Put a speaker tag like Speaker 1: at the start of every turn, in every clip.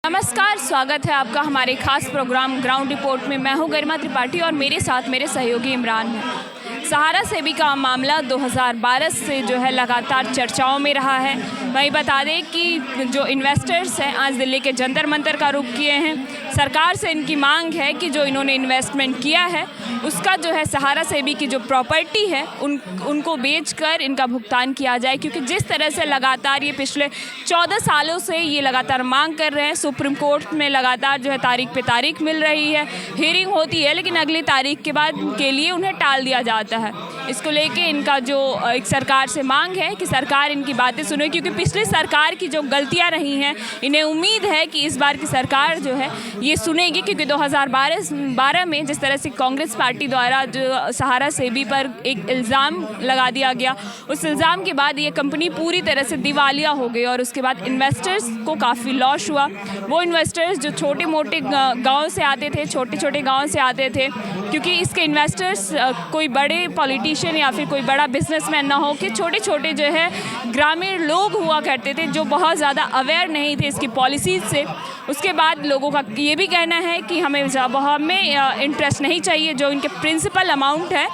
Speaker 1: नमस्कार, स्वागत है आपका हमारे खास प्रोग्राम ग्राउंड रिपोर्ट में। मैं हूं गरिमा त्रिपाठी और मेरे साथ मेरे सहयोगी इमरान हैं। सहारा सेबी का मामला 2012 से जो है लगातार चर्चाओं में रहा है। वहीं बता दें कि जो इन्वेस्टर्स हैं आज दिल्ली के जंतर मंतर का रुख किए हैं। सरकार से इनकी मांग है कि जो इन्होंने इन्वेस्टमेंट किया है उसका जो है सहारा सेबी की जो प्रॉपर्टी है उनको बेचकर इनका भुगतान किया जाए, क्योंकि जिस तरह से लगातार ये पिछले 14 सालों से ये लगातार मांग कर रहे हैं। सुप्रीम कोर्ट में लगातार जो है तारीख पे तारीख मिल रही है, हियरिंग होती है, लेकिन अगली तारीख के बाद के लिए उन्हें टाल दिया जाता है। इसको लेके इनका जो एक सरकार से मांग है कि सरकार इनकी बातें सुने, क्योंकि पिछली सरकार की जो गलतियां रही हैं इन्हें उम्मीद है कि इस बार की सरकार जो है ये सुनेगी, क्योंकि 2012 में जिस तरह से कांग्रेस पार्टी द्वारा जो सहारा सेबी पर एक इल्ज़ाम लगा दिया गया, उस इल्ज़ाम के बाद ये कंपनी पूरी तरह से दिवालिया हो गई और उसके बाद इन्वेस्टर्स को काफ़ी लॉस हुआ। वो इन्वेस्टर्स जो छोटे मोटे गाँव से आते थे, छोटे छोटे गाँव से आते थे, क्योंकि इसके इन्वेस्टर्स कोई बड़े पॉलिटिशियन या फिर कोई बड़ा बिजनेसमैन ना हो कि छोटे छोटे जो है ग्रामीण लोग हुआ करते थे जो बहुत ज़्यादा अवेयर नहीं थे इसकी पॉलिसीज़ से। उसके बाद लोगों का ये भी कहना है कि हमें इंटरेस्ट नहीं चाहिए, जो इनके प्रिंसिपल अमाउंट है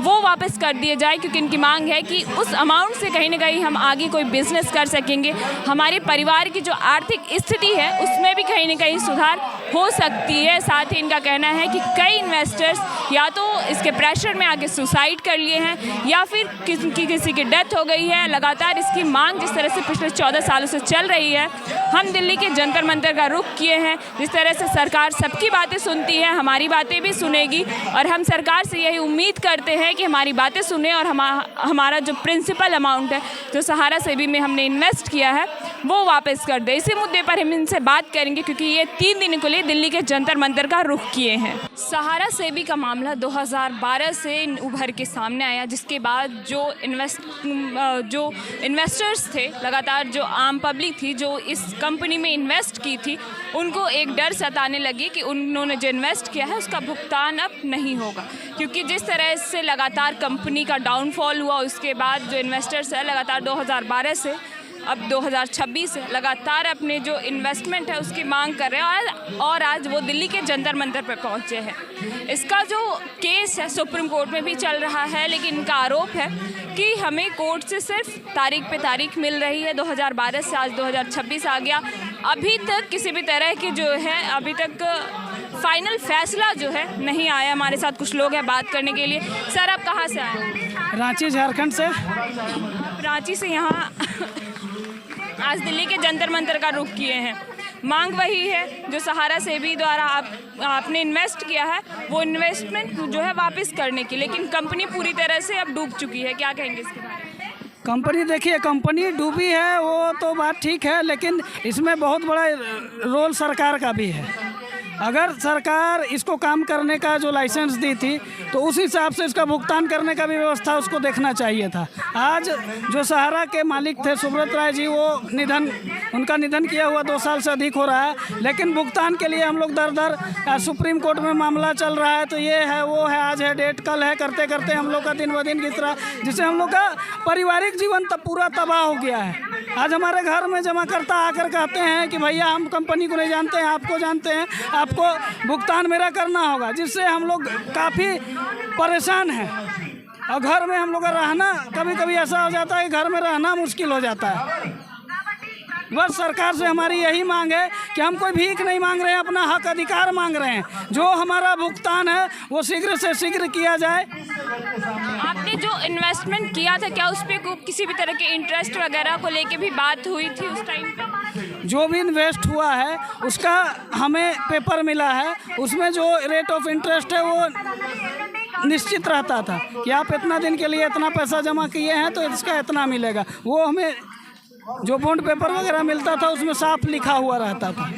Speaker 1: वो वापस कर दिए जाए, क्योंकि इनकी मांग है कि उस अमाउंट से कहीं ना कहीं हम आगे कोई बिजनेस कर सकेंगे। हमारे परिवार की जो आर्थिक स्थिति है उसमें भी कहीं ना कहीं सुधार हो सकती है। साथ ही इनका कहना है कि कई इन्वेस्टर्स या तो इसके प्रेशर में आके सुसाइड कर लिए हैं या फिर किसी की डेथ हो गई है। लगातार इसकी मांग जिस तरह से पिछले 14 सालों से चल रही है, हम दिल्ली के जंतर मंतर का रुख किए हैं। जिस तरह से सरकार सबकी बातें सुनती है, हमारी बातें भी सुनेगी और हम सरकार से यही उम्मीद करते हैं कि हमारी बातें सुने और हमारा जो प्रिंसिपल अमाउंट है जो सहारा सेबी में हमने इन्वेस्ट किया है वो वापस कर दे। इसी मुद्दे पर हम इनसे बात करेंगे, क्योंकि ये 3 दिन के लिए दिल्ली के जंतर मंतर का रुख किए हैं। सहारा सेबी का मामला 2012 से उभर के सामने आया, जिसके बाद जो इन्वेस्टर्स थे, लगातार जो आम पब्लिक थी जो इस कंपनी में इन्वेस्ट की थी, उनको एक डर सताने लगी कि उन्होंने जो इन्वेस्ट किया है उसका भुगतान अब नहीं होगा। क्योंकि जिस तरह से लगातार कंपनी का डाउनफॉल हुआ, उसके बाद जो इन्वेस्टर्स है लगातार 2012 से अब 2026 से लगातार अपने जो इन्वेस्टमेंट है उसकी मांग कर रहे हैं और आज वो दिल्ली के जंतर मंतर पर पहुंचे हैं। इसका जो केस है सुप्रीम कोर्ट में भी चल रहा है, लेकिन इनका आरोप है कि हमें कोर्ट से सिर्फ तारीख पे तारीख मिल रही है। 2012 से आज 2026 आ गया, अभी तक किसी भी तरह की जो है अभी तक फाइनल फैसला जो है नहीं आया। हमारे साथ कुछ लोग हैं बात करने के लिए। सर, आप कहाँ से आए?
Speaker 2: रांची, झारखंड से।
Speaker 1: रांची से यहाँ आज दिल्ली के जंतर मंतर का रुख किए हैं। मांग वही है जो सहारा सेबी द्वारा आपने इन्वेस्ट किया है, वो इन्वेस्टमेंट जो है वापस करने की, लेकिन कंपनी पूरी तरह से अब डूब चुकी है। क्या कहेंगे इसके बारे में?
Speaker 2: कंपनी देखिए, कंपनी डूबी है वो तो बात ठीक है, लेकिन इसमें बहुत बड़ा रोल सरकार का भी है। अगर सरकार इसको काम करने का जो लाइसेंस दी थी तो उस हिसाब से इसका भुगतान करने का भी व्यवस्था उसको देखना चाहिए था। आज जो सहारा के मालिक थे सुब्रत राय जी, वो उनका निधन किया हुआ 2 साल से अधिक हो रहा है, लेकिन भुगतान के लिए हम लोग दर सुप्रीम कोर्ट में मामला चल रहा है। तो ये है, वो है, आज है, डेट कल है, करते करते हम लोग का दिन ब दिन किस तरह, जिससे हम लोग का पारिवारिक जीवन पूरा तबाह हो गया है। आज हमारे घर में जमाकर्ता आकर कहते हैं कि भैया हम कंपनी को नहीं जानते हैं, आपको जानते हैं, आपको भुगतान मेरा करना होगा, जिससे हम लोग काफ़ी परेशान हैं। और घर में हम लोग का रहना कभी कभी ऐसा हो जाता है कि घर में रहना मुश्किल हो जाता है। बस सरकार से हमारी यही मांग है कि हम कोई भीख नहीं मांग रहे हैं, अपना हक अधिकार मांग रहे हैं। जो हमारा भुगतान है वो शीघ्र से शीघ्र किया जाए।
Speaker 1: आपने जो इन्वेस्टमेंट किया था, क्या उस पर किसी भी तरह के इंटरेस्ट वगैरह को लेके भी बात हुई थी उस टाइम पे?
Speaker 2: जो भी इन्वेस्ट हुआ है उसका हमें पेपर मिला है, उसमें जो रेट ऑफ इंटरेस्ट है वो निश्चित रहता था कि आप इतना दिन के लिए इतना पैसा जमा किए हैं तो इसका इतना मिलेगा। वो हमें जो बॉन्ड पेपर वगैरह मिलता था उसमें साफ लिखा हुआ रहता था।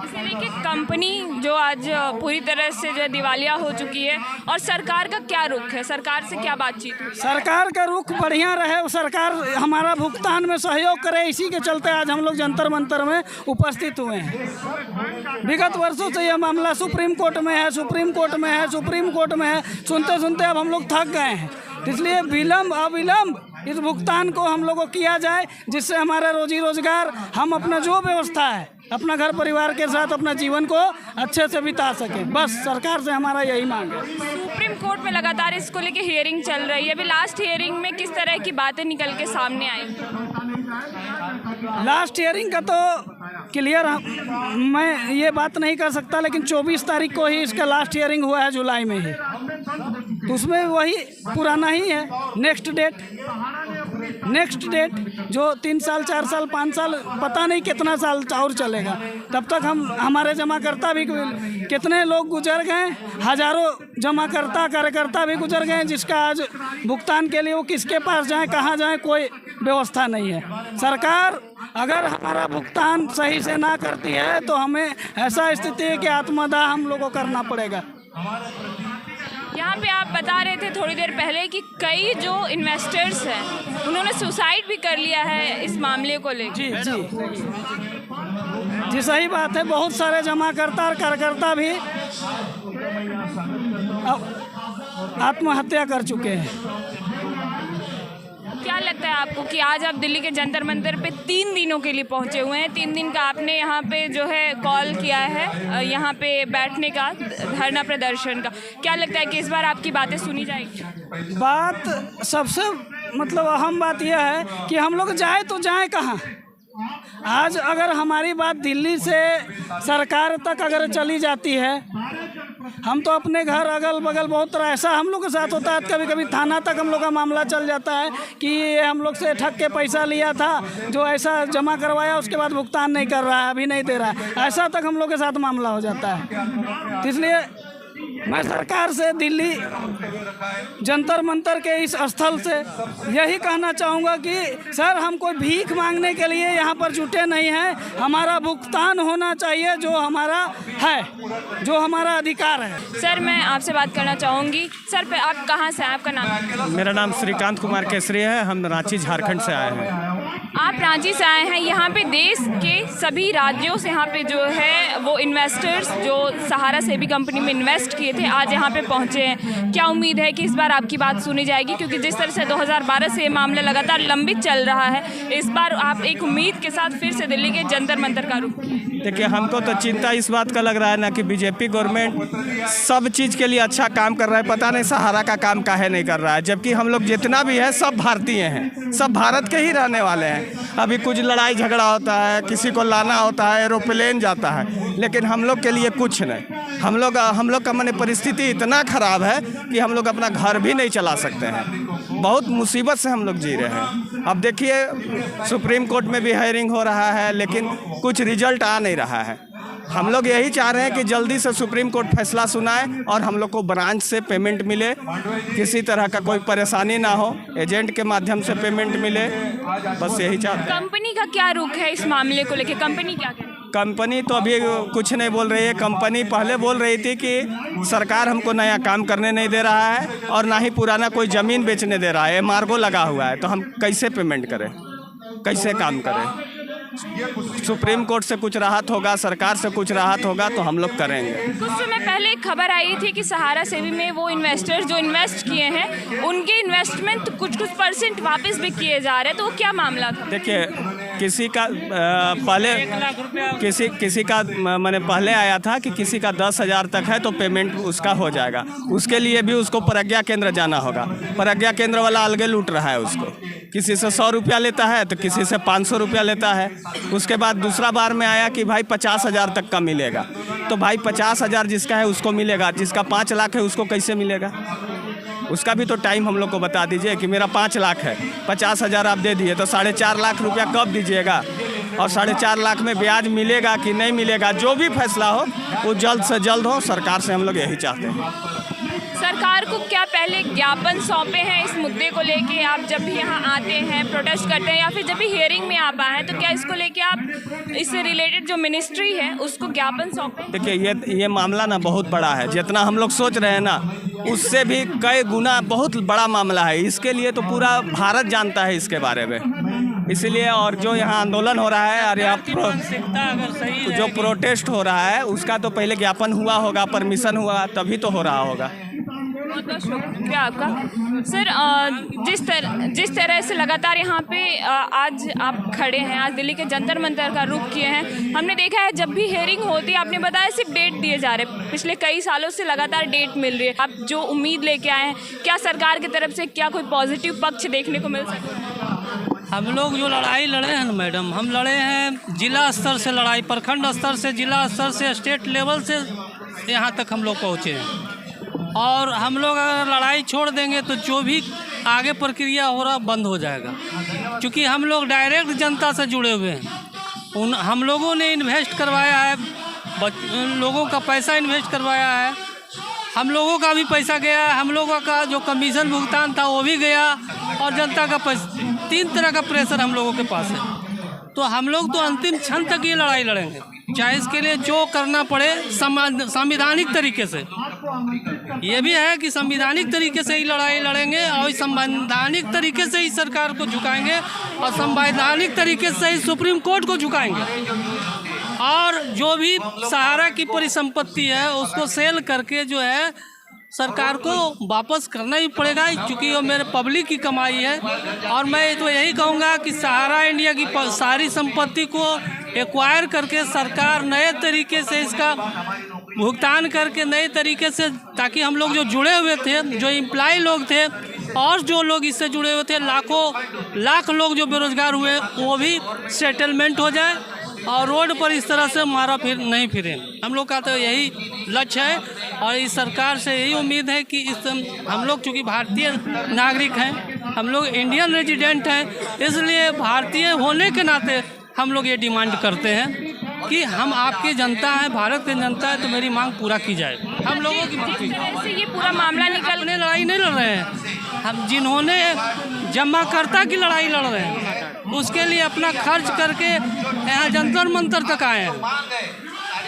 Speaker 1: इसलिए कि कंपनी जो आज पूरी तरह से जो दिवालिया हो चुकी है, और सरकार का क्या रुख है? सरकार से क्या बातचीत हुई?
Speaker 2: सरकार का रुख बढ़िया रहे, सरकार हमारा भुगतान में सहयोग करे, इसी के चलते आज हम लोग जंतर मंतर में उपस्थित हुए हैं। विगत वर्षों से यह मामला सुप्रीम कोर्ट में है, सुप्रीम कोर्ट में है, सुप्रीम कोर्ट में है, सुनते सुनते अब हम लोग थक गए हैं। इसलिए विलम्ब अविलंब इस भुगतान को हम लोगों को किया जाए, जिससे हमारा रोजी रोजगार, हम अपना जो व्यवस्था है अपना घर परिवार के साथ अपना जीवन को अच्छे से बिता सके। बस सरकार से हमारा यही मांग है।
Speaker 1: सुप्रीम कोर्ट में लगातार इसको लेके हियरिंग चल रही है। अभी लास्ट हियरिंग में किस तरह की बातें निकल के सामने आई?
Speaker 2: लास्ट हियरिंग का तो क्लियर मैं ये बात नहीं कर सकता, लेकिन 24 तारीख को ही इसका लास्ट हियरिंग हुआ है, जुलाई में ही। तो उसमें वही पुराना ही है, नेक्स्ट डेट जो 3 साल 4 साल 5 साल पता नहीं कितना साल और चलेगा। तब तक हमारे जमाकर्ता भी कितने लोग गुजर गए, हजारों जमाकर्ता कार्यकर्ता भी गुजर गए, जिसका आज भुगतान के लिए वो किसके पास जाए, कहाँ जाए, कोई व्यवस्था नहीं है। सरकार अगर हमारा भुगतान सही से ना करती है तो हमें ऐसा स्थिति है कि आत्मदाह हम लोगों को करना पड़ेगा।
Speaker 1: यहाँ पे आप बता रहे थे थोड़ी देर पहले कि कई जो इन्वेस्टर्स हैं उन्होंने सुसाइड भी कर लिया है इस मामले को लेकर।
Speaker 2: जी सही बात है। बहुत सारे जमाकर्ता और कार्यकर्ता भी आत्महत्या कर चुके हैं।
Speaker 1: क्या लगता है आपको कि आज आप दिल्ली के जंतर मंतर पे 3 दिनों के लिए पहुंचे हुए हैं? 3 दिन का आपने यहाँ पे जो है कॉल किया है यहाँ पे बैठने का, धरना प्रदर्शन का। क्या लगता है कि इस बार आपकी बातें सुनी जाएगी?
Speaker 2: बात सबसे मतलब अहम बात यह है कि हम लोग जाए तो जाए कहाँ। आज अगर हमारी बात दिल्ली से सरकार तक अगर चली जाती है, हम तो अपने घर अगल बगल बहुत तरह ऐसा हम लोग के साथ होता है। कभी कभी थाना तक हम लोग का मामला चल जाता है कि ये हम लोग से ठग के पैसा लिया था, जो ऐसा जमा करवाया उसके बाद भुगतान नहीं कर रहा है, अभी नहीं दे रहा है, ऐसा तक हम लोग के साथ मामला हो जाता है। तो इसलिए मैं सरकार से दिल्ली जंतर मंतर के इस स्थल से यही कहना चाहूँगा कि सर हम कोई भीख मांगने के लिए यहाँ पर जुटे नहीं हैं। हमारा भुगतान होना चाहिए जो हमारा है, जो हमारा अधिकार है।
Speaker 1: सर मैं आपसे बात करना चाहूँगी। सर आप कहाँ से हैं? आपका नाम?
Speaker 3: मेरा नाम श्रीकांत कुमार केसरी है। हम रांची झारखंड से आए हैं।
Speaker 1: आप रांची से आए हैं। यहाँ पे देश के सभी राज्यों से यहाँ पे जो है वो इन्वेस्टर्स जो सहारा सेबी कंपनी में इन्वेस्ट किए थे आज यहाँ पे पहुँचे हैं। क्या उम्मीद है कि इस बार आपकी बात सुनी जाएगी? क्योंकि जिस तरह से 2012 से ये मामला लगातार लंबित चल रहा है, इस बार आप एक उम्मीद के साथ फिर से दिल्ली के जंतर मंतर का रुख किए।
Speaker 3: देखिए, हमको तो चिंता इस बात का लग रहा है ना कि बीजेपी गवर्नमेंट सब चीज़ के लिए अच्छा काम कर रहा है, पता नहीं सहारा का काम काहे नहीं कर रहा है। जबकि हम लोग जितना भी है सब भारतीय हैं, सब भारत के ही रहने वाले हैं। अभी कुछ लड़ाई झगड़ा होता है, किसी को लाना होता है, एरोप्लेन जाता है, लेकिन हम लोग के लिए कुछ नहीं। हम लोग का माने परिस्थिति इतना ख़राब है कि हम लोग अपना घर भी नहीं चला सकते हैं। बहुत मुसीबत से हम लोग जी रहे हैं। अब देखिए, सुप्रीम कोर्ट में भी हायरिंग हो रहा है, लेकिन कुछ रिजल्ट आ नहीं रहा है। हम लोग यही चाह रहे हैं कि जल्दी से सुप्रीम कोर्ट फैसला सुनाए और हम लोग को ब्रांच से पेमेंट मिले, किसी तरह का कोई परेशानी ना हो, एजेंट के माध्यम से पेमेंट मिले, बस यही चाहते हैं।
Speaker 1: कंपनी का क्या रुख है इस मामले को लेकर? कंपनी क्या कह रही है?
Speaker 3: कंपनी तो अभी कुछ नहीं बोल रही है। कंपनी पहले बोल रही थी कि सरकार हमको नया काम करने नहीं दे रहा है और ना ही पुराना कोई ज़मीन बेचने दे रहा है, एम्बार्गो लगा हुआ है, तो हम कैसे पेमेंट करें, कैसे काम करें। सुप्रीम कोर्ट से कुछ राहत होगा, सरकार से कुछ राहत होगा तो हम लोग करेंगे।
Speaker 1: कुछ समय पहले एक खबर आई थी कि सहारा सेबी में वो इन्वेस्टर्स जो इन्वेस्ट किए हैं उनके इन्वेस्टमेंट कुछ % वापस भी किए जा रहे हैं, तो वो क्या मामला था?
Speaker 3: देखिए, किसी का पहले किसी का मैंने पहले आया था कि किसी का 10,000 तक है तो पेमेंट उसका हो जाएगा। उसके लिए भी उसको प्रज्ञा केंद्र जाना होगा। प्रज्ञा केंद्र वाला अलगे लूट रहा है उसको। किसी से 100 रुपया लेता है तो किसी से 500 रुपया लेता है। उसके बाद दूसरा बार में आया कि भाई 50,000 तक का मिलेगा, तो भाई 50,000 जिसका है उसको मिलेगा, जिसका 5 लाख है उसको कैसे मिलेगा? उसका भी तो टाइम हम लोग को बता दीजिए कि मेरा 5 लाख है, 50,000 आप दे दिए तो 4.5 लाख रुपया कब दीजिएगा, और 4.5 लाख में ब्याज मिलेगा कि नहीं मिलेगा। जो भी फैसला हो वो जल्द से जल्द हो, सरकार से हम लोग यही चाहते हैं।
Speaker 1: सरकार को क्या पहले ज्ञापन सौंपे हैं इस मुद्दे को लेके? आप जब भी यहाँ आते हैं, प्रोटेस्ट करते हैं या फिर जब भी हियरिंग में आप आए हैं, तो क्या इसको लेके आप इससे रिलेटेड जो मिनिस्ट्री है उसको ज्ञापन सौंपे?
Speaker 3: देखिए, ये मामला ना बहुत बड़ा है। जितना हम लोग सोच रहे हैं ना उससे भी कई गुना बहुत बड़ा मामला है। इसके लिए तो पूरा भारत जानता है इसके बारे में, इसलिए। और जो यहाँ आंदोलन हो रहा है और यहाँ जो प्रोटेस्ट हो रहा है उसका तो पहले ज्ञापन हुआ होगा, परमिशन हुआ, तभी तो हो रहा होगा।
Speaker 1: बहुत बहुत शुक्रिया आपका सर। जिस तरह से लगातार यहाँ पे आज आप खड़े हैं, आज दिल्ली के जंतर मंतर का रुख किए हैं, हमने देखा है जब भी हियरिंग होती है आपने बताया सिर्फ डेट दिए जा रहे हैं, पिछले कई सालों से लगातार डेट मिल रही है। आप जो उम्मीद लेके आए हैं, क्या सरकार की तरफ से क्या कोई पॉजिटिव पक्ष देखने को मिल सकता है?
Speaker 4: हम लोग जो लड़ाई लड़े हैं ना मैडम, हम लड़े हैं जिला स्तर से लड़ाई, प्रखंड स्तर से, जिला स्तर से, स्टेट लेवल से यहाँ तक हम लोग पहुँचे हैं। और हम लोग अगर लड़ाई छोड़ देंगे तो जो भी आगे प्रक्रिया हो रहा बंद हो जाएगा, क्योंकि हम लोग डायरेक्ट जनता से जुड़े हुए हैं। हम लोगों ने इन्वेस्ट करवाया है, लोगों का पैसा इन्वेस्ट करवाया है, हम लोगों का भी पैसा गया, हम लोगों का जो कमीशन भुगतान था वो भी गया, और जनता का पैसा, 3 तरह का प्रेशर हम लोगों के पास है। तो हम लोग तो अंतिम क्षण तक ये लड़ाई लड़ेंगे, चाहे इसके लिए जो करना पड़े संवैधानिक तरीके से। ये भी है कि संवैधानिक तरीके से ही लड़ाई लड़ेंगे, और संवैधानिक तरीके से ही सरकार को झुकाएंगे, और संवैधानिक तरीके से ही सुप्रीम कोर्ट को झुकाएंगे। और जो भी सहारा की परिसंपत्ति है उसको सेल करके जो है सरकार को वापस करना ही पड़ेगा, क्योंकि वो मेरे पब्लिक की कमाई है। और मैं तो यही कहूँगा कि सहारा इंडिया की सारी संपत्ति को एक्वायर करके सरकार नए तरीके से इसका भुगतान करके, नए तरीके से, ताकि हम लोग जो जुड़े हुए थे, जो एम्प्लॉय लोग थे और जो लोग इससे जुड़े हुए थे, लाख लोग जो बेरोजगार हुए, वो भी सेटलमेंट हो जाए और रोड पर इस तरह से नहीं फिरे। हम लोग का तो यही लक्ष्य है, और इस सरकार से यही उम्मीद है कि हम लोग चूँकि भारतीय नागरिक हैं, हम लोग इंडियन रेजिडेंट हैं, इसलिए भारतीय होने के नाते हम लोग ये डिमांड करते हैं कि हम आपकी जनता हैं, भारत की जनता है, तो मेरी मांग पूरा की जाए। हम लोगों की
Speaker 1: जिस तरह से ये पूरा मामला
Speaker 4: अपने लड़ाई नहीं लड़ रहे हैं, हम जिन्होंने जमाकर्ता की लड़ाई लड़ रहे हैं, उसके लिए अपना खर्च करके यहाँ जंतर मंतर तक आए हैं,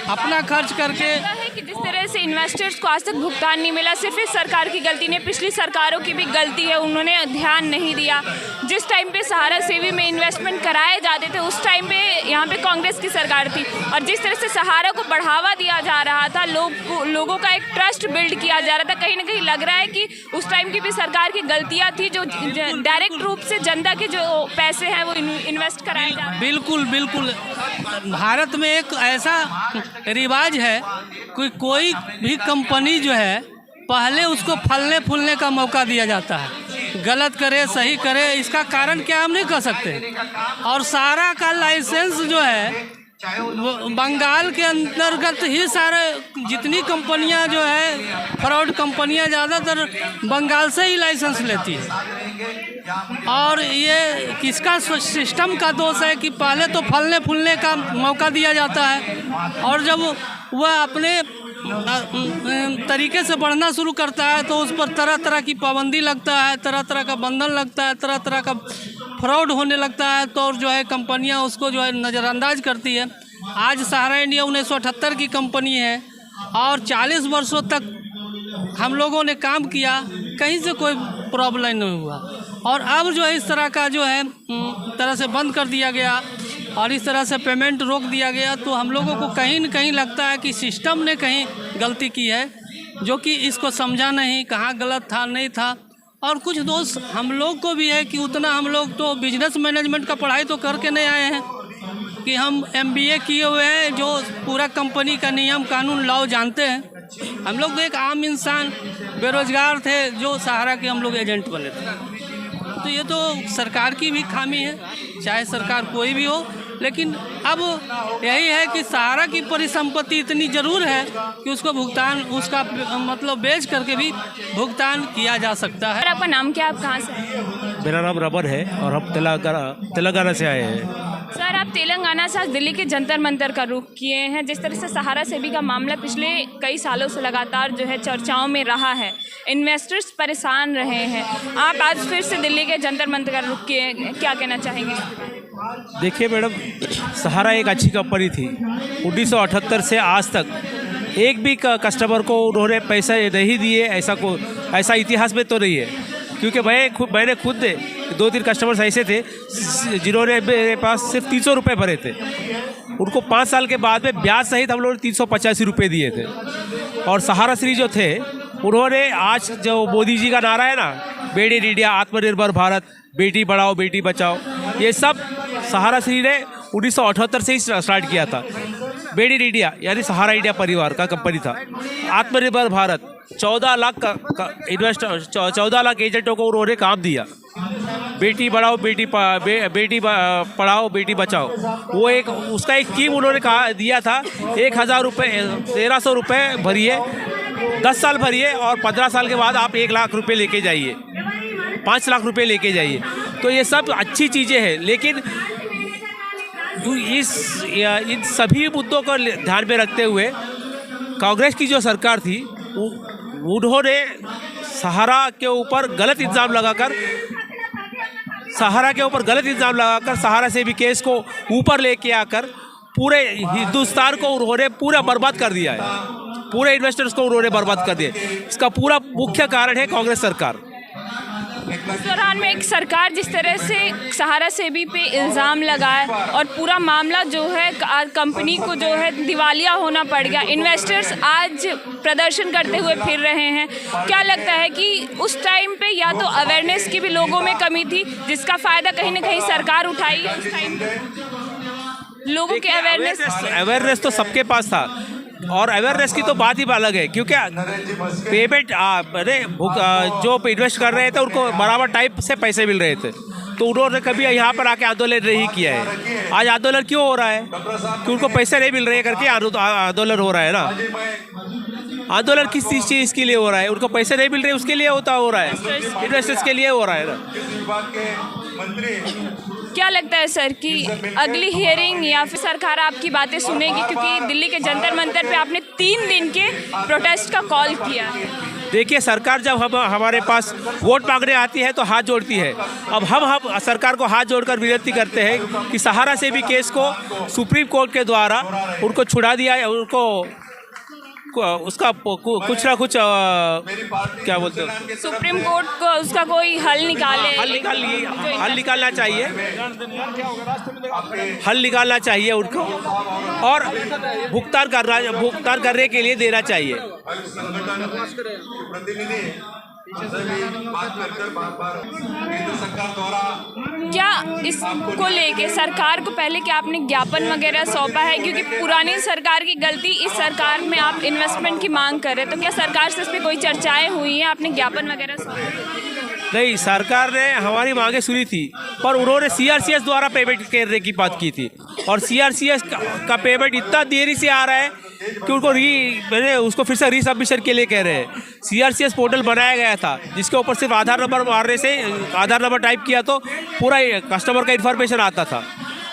Speaker 4: अपना खर्च करके।
Speaker 1: है कि जिस तरह से इन्वेस्टर्स को आज तक भुगतान नहीं मिला, सिर्फ इस सरकार की गलती नहीं, पिछली सरकारों की भी गलती है, उन्होंने ध्यान नहीं दिया। जिस टाइम पे सहारा सेवी में इन्वेस्टमेंट कराए जाते थे उस टाइम पे यहाँ पे कांग्रेस की सरकार थी, और जिस तरह से सहारा को बढ़ावा दिया जा रहा था, लोगों का एक ट्रस्ट बिल्ड किया जा रहा था, कहीं ना कहीं लग रहा है कि उस टाइम की भी सरकार की गलतियाँ थी, जो डायरेक्ट रूप से जनता के जो पैसे हैं वो इन्वेस्ट कराए जा रहे हैं।
Speaker 4: बिल्कुल बिल्कुल, भारत में एक ऐसा रिवाज है कि कोई भी कंपनी जो है पहले उसको फलने फूलने का मौका दिया जाता है, गलत करे सही करे, इसका कारण क्या हम नहीं कह सकते। और सहारा का लाइसेंस जो है बंगाल के अंतर्गत ही सारे जितनी कंपनियां जो है फ्रॉड कंपनियां ज़्यादातर बंगाल से ही लाइसेंस लेती है। और ये किसका सिस्टम का दोष है कि पहले तो फलने फूलने का मौका दिया जाता है, और जब वह अपने तरीके से बढ़ना शुरू करता है तो उस पर तरह तरह की पाबंदी लगता है, तरह तरह का बंधन लगता है, तरह तरह का फ्रॉड होने लगता है, तो जो है कंपनियां उसको जो है नज़रअंदाज करती है। आज सहारा इंडिया 1978 की कंपनी है, और 40 वर्षों तक हम लोगों ने काम किया, कहीं से कोई प्रॉब्लम नहीं हुआ। और अब जो है इस तरह का जो है तरह से बंद कर दिया गया, और इस तरह से पेमेंट रोक दिया गया, तो हम लोगों को कहीं न कहीं लगता है कि सिस्टम ने कहीं गलती की है, जो कि इसको समझा नहीं, कहाँ गलत था नहीं था। और कुछ दोस्त हम लोग को भी है कि उतना हम लोग तो बिजनेस मैनेजमेंट का पढ़ाई तो करके नहीं आए हैं कि हम MBA किए हुए हैं, जो पूरा कंपनी का नियम कानून लॉ जानते हैं। हम लोग तो एक आम इंसान बेरोजगार थे, जो सहारा के हम लोग एजेंट बने थे। तो ये तो सरकार की भी खामी है, चाहे सरकार कोई भी हो, लेकिन अब यही है कि सहारा की परिसंपत्ति इतनी ज़रूर है कि उसको भुगतान, उसका मतलब बेच करके भी भुगतान किया जा सकता है।
Speaker 1: आपका नाम क्या, आप कहाँ से हैं?
Speaker 5: मेरा नाम रबर है, और हम तेलंगाना से आए हैं।
Speaker 1: सर, आप तेलंगाना से आज दिल्ली के जंतर मंतर का रुख किए हैं। जिस तरह से सहारा सेवी का मामला पिछले कई सालों से लगातार जो है चर्चाओं में रहा है, इन्वेस्टर्स परेशान रहे हैं, आप आज फिर से दिल्ली के जंतर मंतर का रुख किए, क्या कहना चाहेंगे?
Speaker 5: देखिए मैडम, सहारा एक अच्छी कंपनी थी। 1978 से आज तक एक भी कस्टमर को उन्होंने पैसा नहीं दिए, ऐसा इतिहास में तो नहीं है। क्योंकि मैंने खुद 2-3 कस्टमर्स ऐसे थे जिन्होंने मेरे पास सिर्फ 300 रुपये भरे थे, उनको 5 साल के बाद में ब्याज सहित हम लोगों ने 385 रुपये दिए थे। और सहारा श्री जो थे उन्होंने आज जो मोदी जी का नारा है ना, मेड इन इंडिया, आत्मनिर्भर भारत, बेटी पढ़ाओ बेटी बचाओ, ये सब सहारा श्री ने 1978 से ही स्टार्ट किया था। मेड इन इंडिया यानी सहारा इंडिया परिवार का कंपनी था। आत्मनिर्भर भारत 14 लाख का इन्वेस्टर 14 लाख एजेंटों को उन्होंने काम दिया। बेटी बढ़ाओ बेटी पढ़ाओ बेटी बचाओ, वो एक उसका एक स्कीम उन्होंने कहा दिया था। 1000 रुपये 1300 रुपये भरिए, 10 साल भरिए और 15 साल के बाद आप 1 लाख रुपये लेके जाइए, 5 लाख रुपये लेके जाइए। तो ये सब अच्छी चीज़ें हैं, लेकिन इन सभी मुद्दों को ध्यान में रखते हुए कांग्रेस की जो सरकार थी उन्होंने सहारा के ऊपर गलत इल्ज़ाम लगाकर सहारा से भी केस को ऊपर लेके आकर पूरे हिंदुस्तान को उन्होंने पूरा बर्बाद कर दिया है। पूरे इन्वेस्टर्स को उन्होंने बर्बाद कर दिया। इसका पूरा मुख्य कारण है कांग्रेस सरकार।
Speaker 1: इस दौरान में एक सरकार जिस तरह से सहारा सेबी पे इल्ज़ाम लगाए और पूरा मामला जो है कंपनी को जो है दिवालिया होना पड़ गया, इन्वेस्टर्स आज प्रदर्शन करते हुए फिर रहे हैं। क्या लगता है कि उस टाइम पे या तो अवेयरनेस की भी लोगों में कमी थी, जिसका फ़ायदा कहीं ना कहीं सरकार उठाई है उस टाइम पे? लोगों के
Speaker 5: अवेयरनेस तो सबके पास था, और अवेयरनेस की तो बात ही अलग है, क्योंकि पेमेंट जो इन्वेस्ट कर रहे थे उनको बराबर टाइप से पैसे मिल रहे थे, तो उन्होंने कभी यहाँ पर आके आंदोलन नहीं किया है। आज आंदोलन क्यों हो रहा है? कि उनको पैसे नहीं मिल रहे हैं करके आंदोलन हो रहा है ना। आंदोलन किस चीज़ के लिए हो रहा है? उनको पैसे नहीं मिल रहे, उसके लिए हो रहा है, इन्वेस्टर्स के लिए हो रहा है ना।
Speaker 1: क्या लगता है सर कि अगली हियरिंग या फिर सरकार आपकी बातें सुनेगी? क्योंकि दिल्ली के जंतर मंतर पे आपने 3 दिन के प्रोटेस्ट का कॉल किया है।
Speaker 5: देखिए, सरकार जब हमारे पास वोट मांगने आती है तो हाथ जोड़ती है। अब हम सरकार को हाथ जोड़कर विनती करते हैं कि सहारा से भी केस को सुप्रीम कोर्ट के द्वारा उनको छुड़ा दिया है, उनको उसका कुछ ना कुछ क्या बोलते हैं,
Speaker 1: सुप्रीम कोर्ट को उसका कोई हल
Speaker 5: निकालना चाहिए उनको, और भुगतान करने के लिए देना चाहिए।
Speaker 1: क्या इसको लेके सरकार को पहले क्या आपने ज्ञापन वगैरह सौंपा है? क्योंकि पुरानी सरकार की गलती, इस सरकार में आप इन्वेस्टमेंट की मांग कर रहे हैं, तो क्या सरकार से इस पर कोई चर्चाएं हुई हैं? आपने ज्ञापन वगैरह सौंपा?
Speaker 5: नहीं, सरकार ने हमारी मांगे सुनी थी, पर उन्होंने सीआरसीएस द्वारा पेमेंट करने की बात की थी, और सीआरसीएस का पेमेंट इतना देरी से आ रहा है कि मैंने उसको फिर से रीसबमिशन के लिए कह रहे हैं। सीआरसीएस पोर्टल बनाया गया था जिसके ऊपर सिर्फ आधार नंबर मारने से, आधार नंबर टाइप किया तो पूरा कस्टमर का इन्फॉर्मेशन आता था।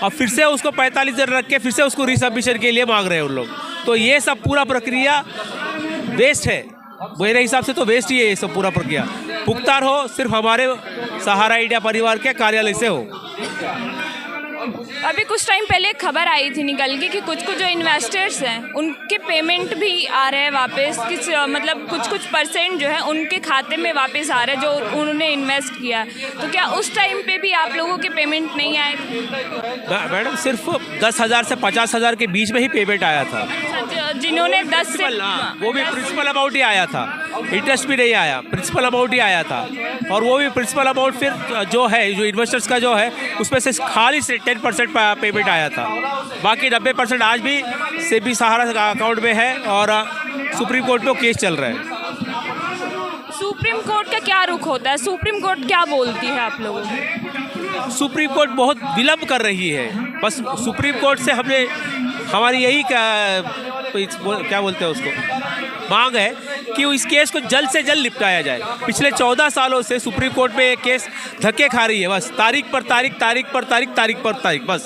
Speaker 5: अब फिर से उसको 45 दिन रख के फिर से उसको रीसबमिशन के लिए मांग रहे हैं उन लोग। तो ये सब पूरा प्रक्रिया वेस्ट है, मेरे हिसाब से तो वेस्ट ही है ये सब पूरा प्रक्रिया। भुगतान हो सिर्फ हमारे सहारा इंडिया परिवार के कार्यालय से हो।
Speaker 1: अभी कुछ टाइम पहले खबर आई थी निकल के कि कुछ जो इन्वेस्टर्स हैं उनके पेमेंट भी आ रहे हैं वापस, मतलब कुछ परसेंट जो है उनके खाते में वापस आ रहे हैं जो उन्होंने इन्वेस्ट किया। तो क्या उस टाइम पे भी आप लोगों के पेमेंट नहीं आए थे?
Speaker 5: मैडम, सिर्फ 10,000 से 50,000 के बीच में ही पेमेंट आया था।
Speaker 1: जिन्होंने 10 से,
Speaker 5: वो भी प्रिंसिपल अमाउंट ही आया था, इंटरेस्ट भी नहीं आया, प्रिंसिपल अमाउंट ही आया था। और वो भी प्रिंसिपल अमाउंट फिर जो है, जो इन्वेस्टर्स का जो है, उसमें से खाली 10% पेमेंट आया था। बाकी 90% आज भी सेबी सहारा अकाउंट में है, और सुप्रीम कोर्ट में केस चल रहा है।
Speaker 1: सुप्रीम कोर्ट का क्या रुख होता है? सुप्रीम कोर्ट क्या बोलती है आप लोगों को?
Speaker 5: सुप्रीम कोर्ट बहुत विलम्ब कर रही है। बस सुप्रीम कोर्ट से हमारी यही क्या बोलते हैं उसको, मांग है कि इस केस को जल्द से जल्द निपटाया जाए। पिछले 14 सालों से सुप्रीम कोर्ट में एक केस धक्के खा रही है, बस तारीख पर तारीख, बस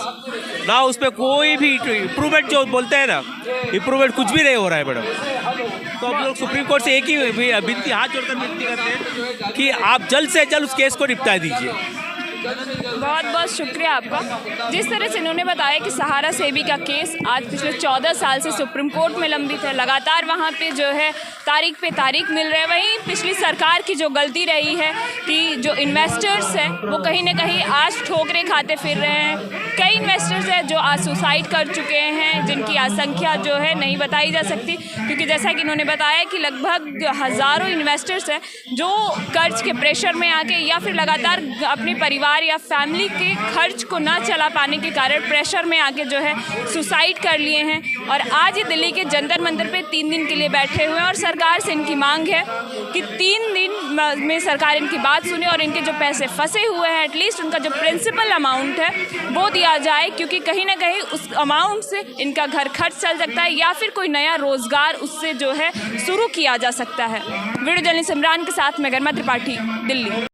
Speaker 5: ना उस पर कोई भी इम्प्रूवमेंट, जो बोलते हैं ना इम्प्रूवमेंट, कुछ भी नहीं हो रहा है मैडम। तो हम लोग सुप्रीम कोर्ट से एक ही विनती, हाथ जोड़कर विनती करते हैं कि आप जल्द से जल्द उस केस को निपटा दीजिए।
Speaker 1: बहुत बहुत शुक्रिया आपका। जिस तरह से इन्होंने बताया कि सहारा सेबी का केस आज पिछले 14 साल से सुप्रीम कोर्ट में लंबित है, लगातार वहाँ पे जो है तारीख पे तारीख मिल रहे हैं। वहीं पिछली सरकार की जो गलती रही है कि जो इन्वेस्टर्स हैं वो कहीं ना कहीं आज ठोकरें खाते फिर रहे हैं। कई इन्वेस्टर्स हैं जो आज सुसाइड कर चुके हैं, जिनकी संख्या जो है नहीं बताई जा सकती, क्योंकि जैसा कि इन्होंने बताया कि लगभग हज़ारों इन्वेस्टर्स हैं जो कर्ज के प्रेशर में आके या फिर लगातार अपने परिवार या फैमिली के खर्च को ना चला पाने के कारण प्रेशर में आके जो है सुसाइड कर लिए हैं। और आज ये दिल्ली के जंतर मंतर पे 3 दिन के लिए बैठे हुए हैं और सरकार से इनकी मांग है कि 3 दिन में सरकार इनकी बात सुने और इनके जो पैसे फंसे हुए हैं एटलीस्ट उनका जो प्रिंसिपल अमाउंट है वो दिया जाए, क्योंकि कहीं ना कहीं उस अमाउंट से इनका घर खर्च चल सकता है या फिर कोई नया रोजगार उससे जो है शुरू किया जा सकता है। वीडियो जर्नलिस्ट इमरान के साथ मैं गरिमा त्रिपाठी, दिल्ली।